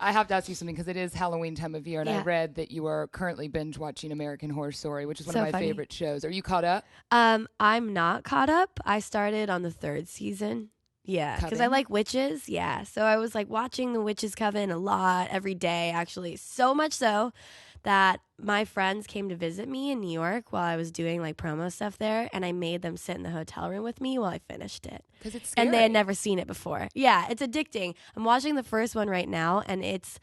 I have to ask you something because it is Halloween time of year, and Yeah. I read that you are currently binge watching American Horror Story, which is one So of my funny. favorite shows. Are you caught up? I'm not caught up. I started on the 3rd season. Yeah, because I Coven? like witches. Yeah, so I was like watching the Witches Coven a lot every day, actually. So much so that my friends came to visit me in New York while I was doing like promo stuff there, and I made them sit in the hotel room with me while I finished it. Because it's scary. And they had never seen it before. Yeah, it's addicting. I'm watching the first one right now, and it's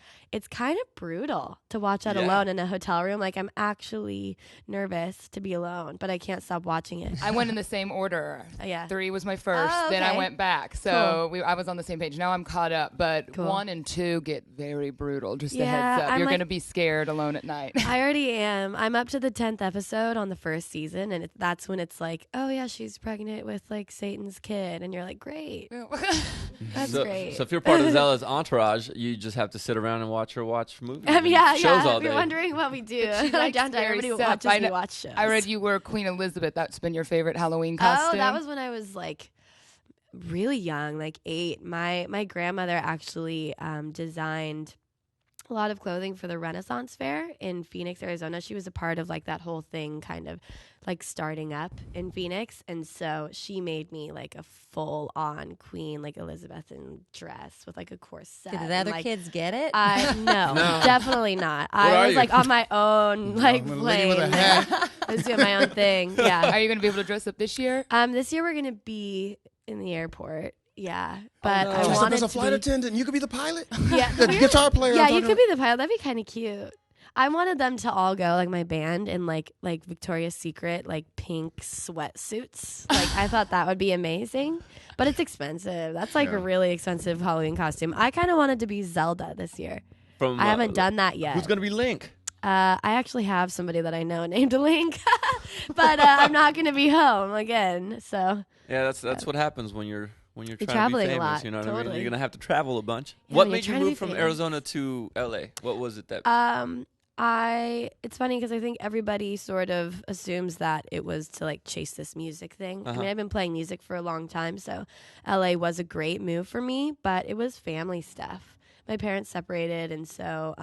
kind of brutal to watch that alone in a hotel room. Like, I'm actually nervous to be alone, but I can't stop watching it. I went in the same order. Yeah. 3 was my first. Oh, Then I okay. went back. So I was on the same page. Now I'm caught up. But Cool. 1 and 2 get very brutal. Just a Yeah, heads up. I'm You're like- going to be scared alone at night. I already am. I'm up to the 10th episode on the first season, and that's when it's like, oh yeah, she's pregnant with like Satan's kid, and you're like, great, that's great. So if you're part of Zella's entourage, you just have to sit around and watch her watch movies. Yeah, shows yeah. all If you're day. wondering what we do, She I'm likes down to scary everybody who stuff. watches me watch shows. I read you were Queen Elizabeth. That's been your favorite Halloween costume. Oh, that was when I was like really young, like 8. My grandmother actually designed a lot of clothing for the Renaissance Fair in Phoenix, Arizona. She was a part of like that whole thing kind of like starting up in Phoenix. And so she made me like a full on Queen, like Elizabethan dress with like a corset. Did the other like, kids get it? No, definitely not. are I was you? like on my own, like I'm a lady with a plane. hat. I was doing my own thing. Yeah. Are you going to be able to dress up this year? This year we're gonna be in the airport. Yeah, but no. I Dress up wanted as a to flight be. attendant. You could be the pilot. Yeah, The guitar player. yeah, I'm you talking could be the pilot. That'd be kind of cute. I wanted them to all go, like my band, in like Victoria's Secret, like pink sweatsuits. Like I thought that would be amazing, but it's expensive. That's like a really expensive Halloween costume. I kind of wanted to be Zelda this year. From, I haven't done that yet. Who's gonna be Link? I actually have somebody that I know named Link, but I'm not going to be home again. So Yeah, that's what happens when you're trying to be traveling a famous. lot, You know what I mean? totally. You're gonna have to travel a bunch. Yeah, What when made you're you trying to move be from famous. Arizona to LA? What was it that? It's funny because I think everybody sort of assumes that it was to like chase this music thing. I mean, I've been playing music for a long time, so LA was a great move for me, but it was family stuff. My parents separated, and so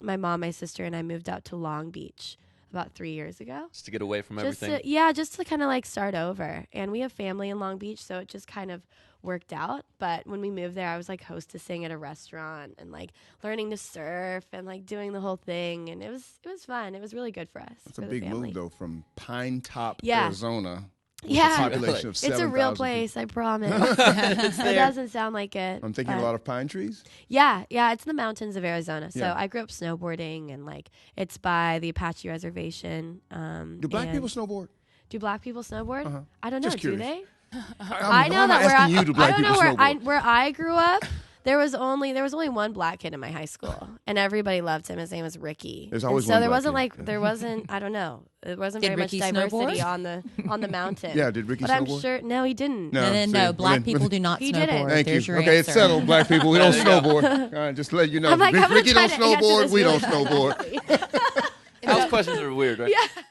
my mom, my sister, and I moved out to Long Beach about 3 years ago. Just to get away from Just everything. just to kind of like start over. And we have family in Long Beach, so it just kind of worked out. But when we moved there, I was like hostessing at a restaurant and like learning to surf and like doing the whole thing, and it was fun. It was really good for us. It's a for the big family. move, though, from Pine Top, Yeah. Arizona. Yeah. Population of It's a 7,000 real people. place, I promise. It doesn't sound like it. I'm thinking a but- lot of pine trees. Yeah, it's in the mountains of Arizona. So Yeah. I grew up snowboarding, and like it's by the Apache Reservation. Do black and- people snowboard? Do black people snowboard? Uh-huh. I don't know. Just Do curious. they? I I know that where asking you, do I black don't know people where snowboard? where I grew up. There was only one black kid in my high school, and everybody loved him. His name was Ricky. There's And always so one there black wasn't kid. like there wasn't I don't know. There wasn't Did very Ricky much diversity snowboard? on the mountain. Yeah, did Ricky But I'm snowboard? sure no, he didn't. No. No, see, black when- people do not He snowboard. didn't. Thank There's you. your Okay, answer. it's settled. Black people, we don't There you go. snowboard. Just to let you know. I'm like, I'm gonna Ricky try don't to answer snowboard. this We really don't snowboard. House questions are weird, right? Yeah.